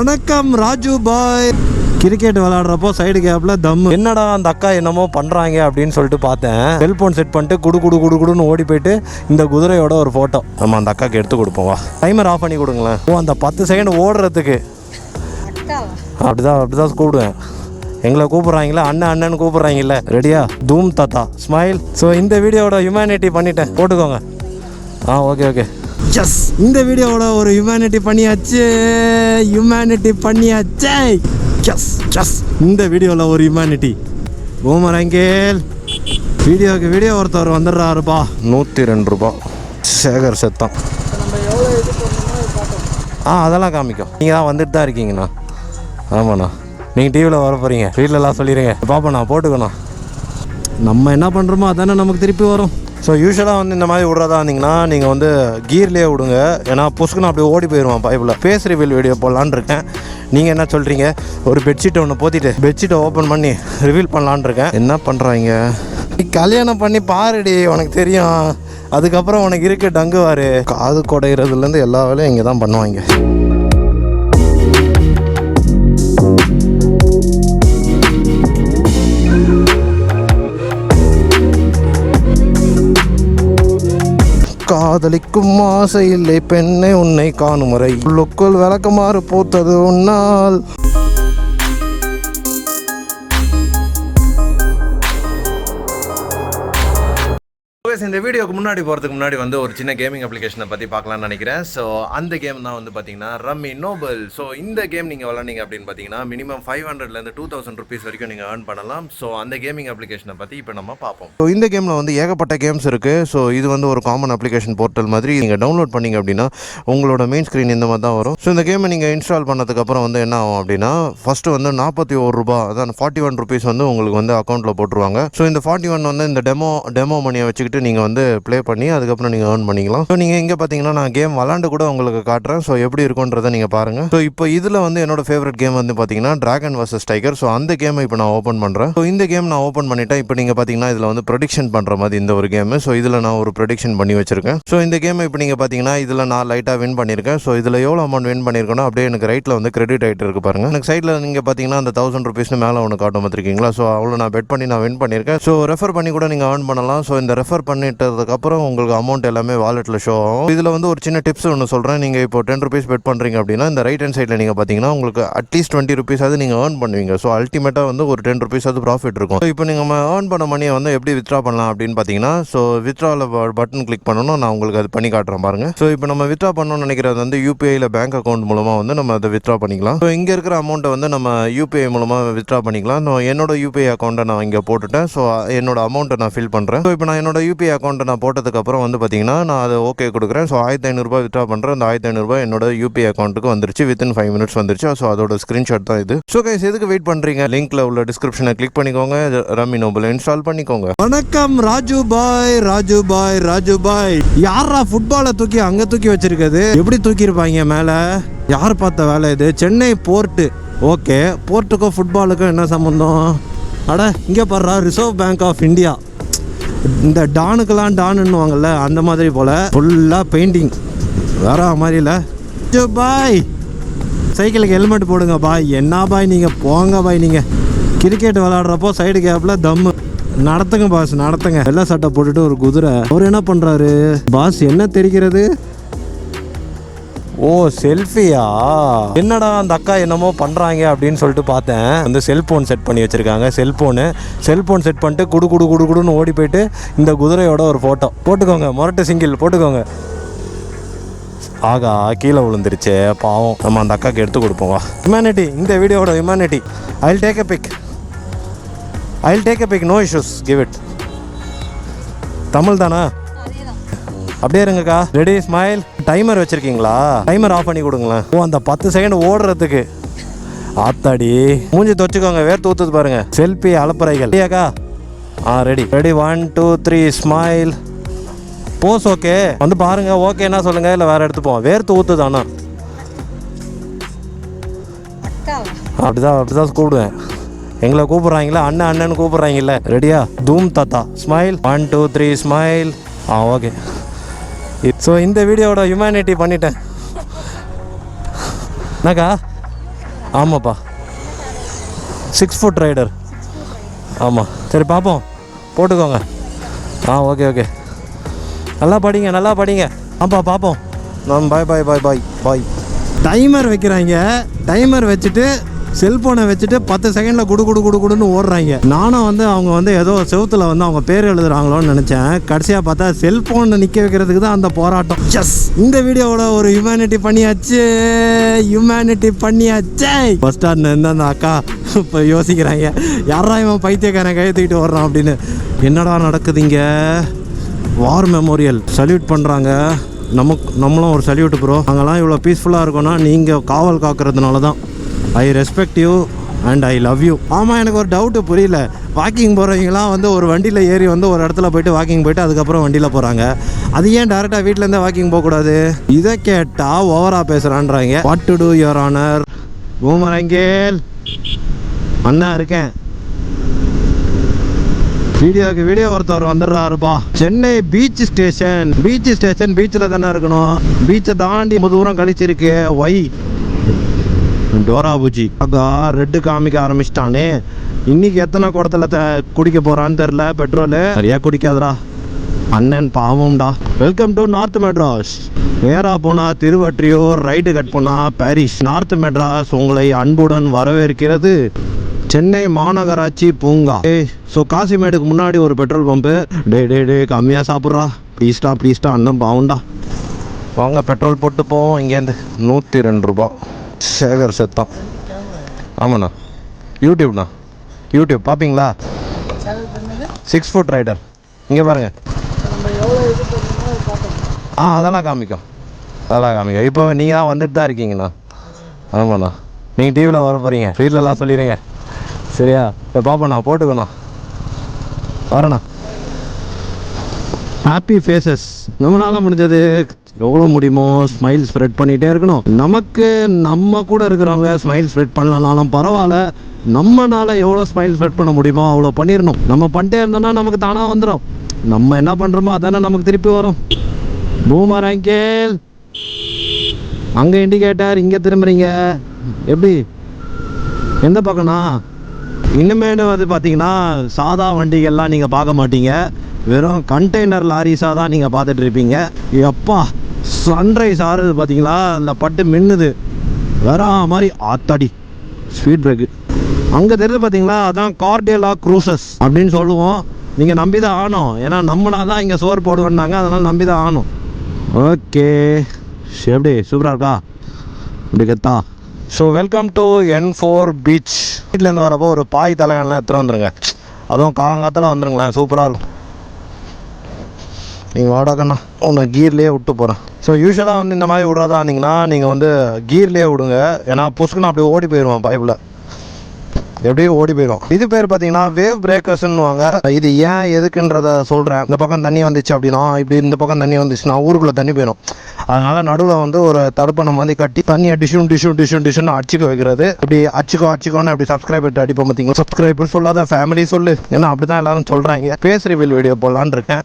வணக்கம் ராஜு பாய். Cricket விளையாடுறப்போ side கேப்ல தம். என்னடா அந்த அக்கா என்னமோ பண்றாங்க அப்படின்னு சொல்லிட்டு பார்த்தேன். செல்போன் செட் பண்ணிட்டு குடுன்னு ஓடி போயிட்டு இந்த குதிரையோட ஒரு போட்டோ நம்ம அந்த அக்காக்கு எடுத்து கொடுப்போம். வா, டைமர் ஆஃப் பண்ணி கொடுங்களேன். ஓ, அந்த 10 செகண்ட் ஓடுறதுக்கு அப்படிதான் கூப்பிடுவேன். எங்களை கூப்பிட்றாங்களா, அண்ணன் கூப்பிட்றாங்கல்ல. ரெடியா? தூம் தாத்தா ஸ்மைல். ஸோ இந்த வீடியோவோட ஹியூமனிட்டி பண்ணிட்டேன், போட்டுக்கோங்க. ஓகே. எஸ், இந்த வீடியோவோட ஒரு ஹியூமனிட்டி பண்ணியாச்சு. எஸ், இந்த வீடியோவில் ஒரு ஹியூமனிட்டி. பூமர் அங்கேல் வீடியோ ஒருத்தர் வந்துடுறாருப்பா. 102 ரூபா. சேகர் செத்தான். அதெல்லாம் காமிக்கும். நீங்கள் தான் வந்துட்டு தான் இருக்கீங்கண்ணா. ஆமாண்ணா, நீங்கள் டிவியில் வர போகிறீங்க. வீட்டிலலாம் சொல்லிடுங்க. பாப்பா நான் போட்டுக்கணும். நம்ம என்ன பண்ணுறோமோ அதானே நமக்கு திருப்பி வரும். ஸோ யூஸ்வலாக வந்து இந்த மாதிரி விட்றதா இருந்தீங்கன்னா நீங்கள் வந்து கீர்லேயே விடுங்க. ஏன்னா புஷ்குன்னு அப்படியே ஓடி போயிடுவான் பைப்பில். ஃபேஸ் ரிவீல் வீடியோ போடலான்னு இருக்கேன். நீங்கள் என்ன சொல்கிறீங்க? ஒரு பெட்ஷீட்டை ஒன்று போத்திட்டு பெட்ஷீட்டை ஓப்பன் பண்ணி ரிவீல் பண்ணலான்னு இருக்கேன். என்ன பண்ணுறாங்க? நீ கல்யாணம் பண்ணி பாருடி, உனக்கு தெரியும். அதுக்கப்புறம் உனக்கு இருக்க டங்குவார். காது குடைகிறதுலேருந்து எல்லா வேலையும் இங்கே தான் பண்ணுவாங்க. காதலிக்கும் ஆசை இல்லை பெண்ணை உன்னை காணும் வரை உள்ளுக்குள் விளக்கமாறு பூத்தது உன்னால். இந்த வீடியோக்கு முன்னாடி போகிறதுக்கு முன்னாடி வந்து ஒரு சின்ன கேமிங் அப்ளிகேஷனை பற்றி பார்க்கலாம்னு நினைக்கிறேன். ஸோ அந்த கேம் தான் வந்து பார்த்தீங்கன்னா ரம்மி நோபல். ஸோ இந்த கேம் நீங்கள் விளாண்டிங்க அப்படின்னு பார்த்தீங்கன்னா மினிமம் 500லேருந்து 2000 ருபீஸ் வரைக்கும் நீங்கள் ஏர்ன் பண்ணலாம். ஸோ அந்த கேமிங் அப்ளிகேஷனை பற்றி இப்போ நம்ம பார்ப்போம். ஸோ இந்த கேமில் வந்து ஏகப்பட்ட கேம்ஸ் இருக்குது. ஸோ இது வந்து ஒரு காமன் அப்ளிகேஷன் போர்ட்டல் மாதிரி. நீங்கள் டவுன்லோட் பண்ணிங்க அப்படின்னா உங்களோட மெயின் ஸ்க்ரீன் இந்த மாதிரி தான் வரும். ஸோ இந்த கேமை நீங்கள் இன்ஸ்டால் பண்ணதுக்கப்புறம் வந்து என்ன ஆகும் அப்படின்னா ஃபஸ்ட்டு வந்து 41 ரூபா, அதான் 41 ருபீஸ் வந்து உங்களுக்கு வந்து அக்கௌண்ட்டில் போட்டுருவாங்க. ஸோ இந்த 41 வந்து இந்த டெமோ மணியை வச்சுக்கிட்டு நீங்கள் வந்து ப்ளே பண்ணி அதுக்கப்புறம் நீங்கள் ஏர்ன் பண்ணிக்கலாம். ஸோ நீங்கள் இங்கே பார்த்தீங்கன்னா நான் கேம் விளாண்டு கூட உங்களுக்கு காட்டுறேன். ஸோ எப்படி இருக்குன்றதை நீங்கள் பாருங்கள். ஸோ இப்போ இதில் வந்து என்னோட ஃபேவரட் கேம் வந்து பார்த்தீங்கன்னா டிராகன் வர்சஸ் டைகர். ஸோ அந்த கேமை இப்போ நான் ஓப்பன் பண்ணுறேன். ஸோ இந்த கேம் நான் ஓப்பன் பண்ணிட்டேன். இப்போ நீங்கள் பார்த்தீங்கன்னா இதில் வந்து ப்ரெடிக்ஷன் பண்ணுற மாதிரி இந்த ஒரு கேமு. ஸோ இதில் நான் ஒரு ப்ரெடிக்ஷன் பண்ணி வச்சிருக்கேன். ஸோ இந்த கேமை இப்போ நீங்கள் பார்த்தீங்கன்னா இதில் நான் லைட்டாக வின் பண்ணியிருக்கேன். ஸோ இதில் எவ்வளோ அமௌண்ட் வின் பண்ணியிருக்கேனோ அப்படியே எனக்கு ரைட்டில் வந்து கிரெடிட் ஆகிட்டு இருக்கு பாருங்கள். எனக்கு சைடில் நீங்கள் பார்த்தீங்கன்னா அந்த 1000 ருபீஸ்னு மேலே ஒன்று காட்டும் பார்த்துருக்கீங்களா? ஸோ அவ்வளோ நான் பெட் பண்ணி நான் வின் பண்ணியிருக்கேன். ஸோ ரெஃபர் பண்ணி கூட நீங்கள் ஏர்ன் பண்ணலாம். ஸோ இந்த ரெஃபர் பண்ணிட்டதுக்கப்புறம் உங்களுக்கு அமௌண்ட் எல்லாமே வாலெட்டில் ஷோ ஆகும். இதில் வந்து ஒரு சின்ன டிப்ஸ் ஒன்று சொல்கிறேன். நீங்கள் இப்போ 10 ருபீஸ் பெட் பண்ணுறீங்க அப்படின்னா இந்த ரைட் ஹேண்ட் சைடில் நீங்கள் பார்த்தீங்கன்னா உங்களுக்கு அட்லீஸ்ட் 20 ருபீஸாவது நீங்கள் ஏர்ன் பண்ணுவீங்க. ஸோ அல்டிமேட்டாக வந்து ஒரு 10 ருபீஸாவது ப்ராஃபிட் இருக்கும். ஸோ இப்போ நீங்கள் ஏர்ன் பண்ண மணியை வந்து எப்படி வித்ட்ரா பண்ணலாம் அப்படின்னு பார்த்தீங்கன்னா ஸோ வித்ட்ராவில் பட்டன் கிளிக் பண்ணணும். நான் உங்களுக்கு அது பண்ணி காட்டுறேன் பாருங்க. ஸோ இப்போ நம்ம வித்ட்ரா பண்ணணும்னு நினைக்கிறது வந்து யூபிஐயில் பேங்க் அக்கௌண்ட் மூலமாக வந்து நம்ம அதை வித்ட்ரா பண்ணிக்கலாம். ஸோ இங்கே இருக்கிற அமௌண்ட்டை வந்து நம்ம யூபிஐ மூலமாக வித்ட்ரா பண்ணிக்கலாம். என்னோட யூபிஐ அக்கௌண்ட்டை நான் இங்கே போட்டுட்டேன். ஸோ என்னோட அமௌண்ட்டை நான் ஃபில் பண்ணுறேன். ஸோ இப்போ நான் என்னோட யூபிஐ அக்கௌண்ட்டை நான் போட்டதுக்கப்புறம் வந்து பார்த்தீங்கன்னா நான் அதை ஓகே கொடுக்குறேன். ஸோ 1500 ரூபாய் வித்ட்ரா பண்ணுறேன். அந்த 1500 ரூபாய் என்னோட யூபிஐ அக்கௌண்ட்டுக்கு வந்துருச்சு. வித்தின் 5 மினிட்ஸ் வந்துருச்சு. ஸோ அதோட ஸ்க்ரீன்ஷாட் தான் இது. ஸோ கைஸ், எதுக்கு வெயிட் பண்ணுறீங்க? லிங்க்ல உள்ள டிஸ்கிரிப்ஷனை கிளிக் பண்ணிக்கோங்க. ரம்மி நோபல் இன்ஸ்டால் பண்ணிக்கோங்க. வணக்கம் ராஜு பாய். யாரா ஃபுட்பாலை தூக்கி அங்கே தூக்கி வச்சிருக்கிறது? எப்படி தூக்கியிருப்பாங்க மேலே? யார் பார்த்த வேலை இது? சென்னை போர்ட்டு. ஓகே, போர்ட்டுக்கும் ஃபுட்பாலுக்கும் என்ன சம்மந்தம்? அட இங்கே பாடுறா, ரிசர்வ் பேங்க் ஆஃப் இந்தியா. இந்த டானுக்கெல்லாம் டானுன்னுவாங்கல்ல, அந்த மாதிரி போல் ஃபுல்லாக பெயிண்டிங் வேற மாதிரி இல்லை. பாய், சைக்கிளுக்கு ஹெல்மெட் போடுங்க பாய். என்ன பாய் நீங்கள் போங்க பாய். நீங்கள் கிரிக்கெட் விளையாடுறப்போ சைடு கேப்பில் தம்மு நடத்துங்க பாஸ், நடத்துங்க. வெள்ளை சட்டை போட்டுட்டு ஒரு குதிரை. அவர் என்ன பண்ணுறாரு பாஸ்? என்ன தெரிகிறது? ஓ, செல்ஃபியா? என்னடா அந்த அக்கா என்னமோ பண்ணுறாங்க அப்படின்னு சொல்லிட்டு பார்த்தேன். வந்து செல்ஃபோன் செட் பண்ணி வச்சுருக்காங்க. செல்ஃபோன் செட் பண்ணிட்டு குடுன்னு ஓடி போயிட்டு இந்த குதிரையோட ஒரு ஃபோட்டோ போட்டுக்கோங்க. மொரட்டு சிங்கிள் போட்டுக்கோங்க. ஆகா, கீழே விழுந்துருச்சு பாவம். நம்ம அந்த அக்காவுக்கு எடுத்து கொடுப்போம். வா, ஹியூமனிட்டி. இந்த வீடியோட humanity. I will take a pic. No issues, give it. Tamil தானா? அப்படியே இருங்கக்கா. Ready, smile. டைமர் வச்சிருக்கீங்களா? டைமர் ஆஃப் பண்ணி கொடுங்களேன். ஓ, அந்த 10 செகண்ட் ஓடுறதுக்கு. ஆத்தாடி, மூஞ்சி தொச்சுக்கோங்க, வேர்த்து ஊத்துது பாருங்க. செல்ஃபி அலப்பறைகள். ரெடியாக்கா? ரெடி. 1 2 3 ஸ்மைல். Pose okay. வந்து பாருங்க. ஓகே என்ன சொல்லுங்க, இல்லை வேற எடுத்துப்போம். வேர்த்து ஊத்துது. ஆனால் அப்படிதான் கூப்பிடுவேன். எங்களை கூப்பிட்றாங்களா, அண்ணன் கூப்பிட்றாங்கல்ல. ரெடியா? தூம் தாத்தா ஸ்மைல். 1 2 3 ஸ்மைல். ஓகே. ஸோ இந்த வீடியோவோட ஹியூமனிட்டி பண்ணிட்டேன். என்னக்கா ஆமாப்பா 6 ஃபுட் ரைடர். ஆமாம், சரி பார்ப்போம், போட்டுக்கோங்க. ஓகே ஓகே, நல்லா படிங்க. ஆப்பா பார்ப்போம். பாய் பாய் பாய் பாய் பாய். டைமர் வைக்கிறாங்க, டைமர் வச்சுட்டு செல்ஃபோனை வச்சுட்டு 10 செகண்டில் குடுன்னு ஓடுறாங்க. நானும் அவங்க ஏதோ செவுத்தில் அவங்க பேர் எழுதுறாங்களோன்னு நினச்சேன். கடைசியாக பார்த்தா செல்ஃபோனை நிற்க வைக்கிறதுக்கு தான் அந்த போராட்டம். எஸ், இந்த வீடியோவோட ஒரு ஹியூமனிட்டி பண்ணியாச்சு. பஸ் ஸ்டாண்ட் அந்த அக்கா இப்போ யோசிக்கிறாங்க, யாரா இவன் பைத்தியக்காரன் கையை தூக்கிட்டு ஓடுறான் அப்படின்னு. என்னடா நடக்குதுங்க? வார் மெமோரியல் சல்யூட் பண்ணுறாங்க. நம்மளும் ஒரு சல்யூட் ப்ரோ. நாங்கள்லாம் இவ்வளோ பீஸ்ஃபுல்லாக இருக்கோன்னா நீங்கள் காவல் காக்கிறதுனால தான். I respect you and I love you. ஆமாம், எனக்கு ஒரு டவுட்டு புரியல. வாக்கிங் போகிறவங்களாம் ஒரு வண்டியில் ஏறி ஒரு இடத்துல போய்ட்டு வாக்கிங் போய்ட்டு அதுக்கப்புறம் வண்டியில் போகிறாங்க. அது ஏன் டேரெக்டாக வீட்டிலேருந்தே வாக்கிங் போகக்கூடாது? இதை கேட்டால் ஓவராக பேசுகிறான்றாங்க. What to do your honour? பூமரங்கேல் அண்ணா இருக்கேன். வீடியோ ஒருத்தர் வந்துடுறாருப்பா. சென்னை பீச் ஸ்டேஷன் பீச்சில் தானே இருக்கணும். பீச்சை தாண்டி ரொம்ப தூரம் கழிச்சிருக்கு. ஒய் டோரா பூஜி அக்கா ரெட்டு காமிக்க ஆரம்பிச்சிட்டானே. இன்னைக்கு எத்தனை குடத்துல குடிக்க போறான்னு தெரில. பெட்ரோலு சரியா குடிக்காதரா அண்ணன், பாவம்டா. Welcome to north Madras. நேராக போனால் திருவற்றியூர், ரைட்டு கட் போனால் பாரிஸ். நார்த் மெட்ராஸ் உங்களை அன்புடன் வரவேற்கிறது. சென்னை மாநகராட்சி பூங்கா. ஸோ காசிமேடுக்கு முன்னாடி ஒரு பெட்ரோல் பம்பு. டே கம்மியாக சாப்பிட்றா ப்ளீஸ்டா அண்ணன், பாவம்டா. வாங்க பெட்ரோல் போட்டு போவோம். இங்கேருந்து 102 ரூபா. சேகர் செத்தான். ஆமாண்ணா, யூடியூப் பார்ப்பீங்களா? 6 ஃபுட் ரைடர். இங்கே பாருங்க. அதெல்லாம் காமிக்கும். இப்போ நீங்கள் தான் வந்துட்டு தான் இருக்கீங்கண்ணா. ஆமாண்ணா, நீங்கள் டிவியில் வர போகிறீங்க, வீட்டிலலாம் சொல்லிடுங்க சரியா? இப்போ பார்ப்போண்ணா, போட்டுக்கண்ணா, வரேண்ணா. Happy faces. நம்மளால் முடிஞ்சது எவ்வளோ முடியுமோ ஸ்மைல் ஸ்ப்ரெட் பண்ணிகிட்டே இருக்கணும். நம்ம கூட இருக்கிறவங்க ஸ்மைல் ஸ்ப்ரெட் பண்ணலனாலும் பரவாயில்ல. நம்மளால் எவ்வளோ ஸ்மைல் ஸ்ப்ரெட் பண்ண முடியுமோ அவ்வளோ பண்ணிடணும். நம்ம பண்ணிட்டே இருந்தோம்னா நமக்கு தானாக வந்துடும். நம்ம என்ன பண்ணுறோமோ அதானே நமக்கு திருப்பி வரும். பூமர் அங்கிள், அங்கே இண்டிகேட்டர், இங்கே திரும்புறீங்க. எப்படி, எந்த பக்கம்னா? இனிமேல் பார்த்தீங்கன்னா சாதா வண்டிகள்லாம் நீங்கள் பார்க்க மாட்டீங்க. வெறும் கண்டெய்னர் லாரிஸாக தான் நீங்கள் பார்த்துட்டு இருப்பீங்க. எப்பா சன்ரைஸ் ஆறுது பார்த்தீங்களா? அந்த பட்டு மின்னுது வேற மாதிரி. ஆத்தாடி ஸ்பீட் பிரேக்கு அங்கே தெரியுது பார்த்தீங்களா? அதான் கார்டேலா க்ரூசஸ் அப்படின்னு சொல்லுவோம். நீங்கள் நம்பி தான் ஆகணும். ஏன்னா நம்மளா தான் இங்கே சோறு போடுவேன்னாங்க, அதனால் நம்பி தான் ஆகணும். ஓகே, எப்படி சூப்பராக இருக்கா? இப்படி கத்தா. So welcome to N4 beach. வீட்டிலேருந்து வரப்போ ஒரு பாய் தலையெல்லாம் எடுத்துகிட்டு வந்துருங்க. அதுவும் காலங்காலத்தில் வந்துருங்களேன், சூப்பராக இருக்கும். நீங்கள் வாடாக்கண்ணா, உன்னை கீர்லேயே விட்டு போகிறேன். ஸோ யூஸ்வலாக இந்த மாதிரி விட்றதா இருந்தீங்கன்னா நீங்கள் கீர்லேயே விடுங்க. ஏன்னா புஷ்குன்னு அப்படி ஓடி போயிடுவான் பைப்பில், எப்படியும் ஓடி போயிடும். இது பேர் பார்த்தீங்கன்னா வேவ் பிரேக்கர்ஸ்ன்னுவாங்க. இது ஏன் எதுக்குன்றத சொல்கிறேன். இந்த பக்கம் தண்ணி வந்துச்சு அப்படின்னா, இப்படி இந்த பக்கம் தண்ணி வந்துச்சுன்னா ஊருக்குள்ளே தண்ணி போயிடும். அதனால் நடுவில் ஒரு தடுப்பணம் மாதிரி கட்டி தண்ணியை டிஷ்யூன்னு அடிச்சுக்க வைக்கிறது. இப்படி அடிச்சுக்கோன்னு அப்படி சப்ஸ்கிரைபர் அடிப்போம் பார்த்தீங்களா? சப்ஸ்கிரைபர் சொல்லாத ஃபேமிலி சொல்லு, ஏன்னா அப்படி தான் எல்லாரும் சொல்கிறாங்க. ஃபேஸ் ரிவீல் வீடியோ போடலான்னு இருக்கேன்.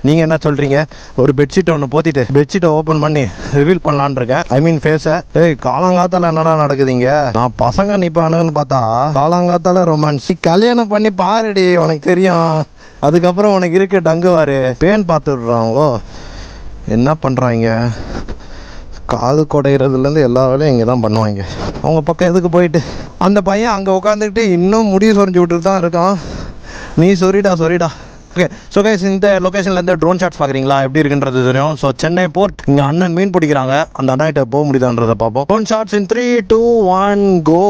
நீங்கள் என்ன சொல்கிறீங்க? ஒரு பெட்ஷீட்டை ஒன்று போத்திட்டு பெட்ஷீட்டை ஓப்பன் பண்ணி ரிவீல் பண்ணலான்னு இருக்கேன். ஐ மீன் ஃபேஸை. காலங்காத்தால் என்னடா நடக்குதுங்க? நான் பசங்க நிற்பானுன்னு பார்த்தா காலங்காத்தால ரொமான்ஸ். கல்யாணம் பண்ணி பாருடி, உனக்கு தெரியும். அதுக்கப்புறம் உனக்கு இருக்க டங்குவாரு பேன் பார்த்துடுறாங்களோ. என்ன பண்ணுறாங்க? காது குடைகிறதுலேருந்து எல்லா வேலையும் இங்கே தான் பண்ணுவாங்க. அவங்க பக்கம் எதுக்கு போயிட்டு? அந்த பையன் அங்கே உட்காந்துக்கிட்டு இன்னும் முடி சொரிஞ்சு விட்டுட்டு தான் இருக்கான். நீ சொரிடா. ஓகே, ஸோ கைஸ், இந்த லொக்கேஷன்லேருந்து ட்ரோன் ஷாட்ஸ் பார்க்குறீங்களா? எப்படி இருக்குன்றது தெரியும். ஸோ சென்னை போர்ட், இங்கே அண்ணன் மீன் பிடிக்கிறாங்க. அந்த அண்ணாகிட்ட போக முடியுதான்றதை பார்ப்போம். ட்ரோன் ஷாட்ஸ் இன் 3, 2, 1 கோ.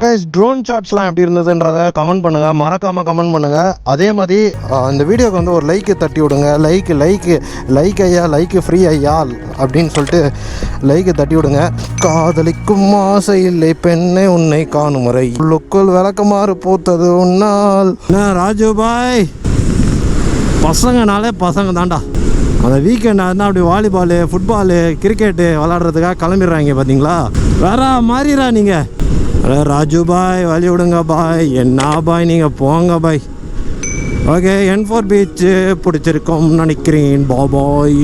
கைஸ் ட்ரோன் ஷாட்ஸ்லாம் எப்படி இருந்ததுன்றதை கமெண்ட் பண்ணுங்கள், மறக்காமல் கமெண்ட் பண்ணுங்கள். அதே மாதிரி இந்த வீடியோக்கு வந்து ஒரு லைக்கு தட்டி விடுங்க. லைக் ஐயா, லைக்கு ஃப்ரீ ஐயா அப்படின்னு சொல்லிட்டு லைக்கு தட்டி விடுங்க. காதலிக்கும் ஆசை இல்லை பெண்ணே உன்னை காணும் முறை உள்ளுக்குள் விளக்கமாறு பூத்தது உன்னால். ராஜு பாய், பசங்கனாலே பசங்க தான்டா. அந்த வீக்கெண்ட் இருந்தால் அப்படி வாலிபாலு, ஃபுட்பாலு, கிரிக்கெட்டு விளாட்றதுக்காக கிளம்பிடுறாங்க பார்த்தீங்களா. வேற மாதிரிடா நீங்கள். ராஜு பாய் வழி விடுங்க பாய். என்ன பாய் நீங்கள் போங்க பாய். ஓகே, N4 பீச்சு பிடிச்சிருக்கோம் நினைக்கிறேன். பாய்.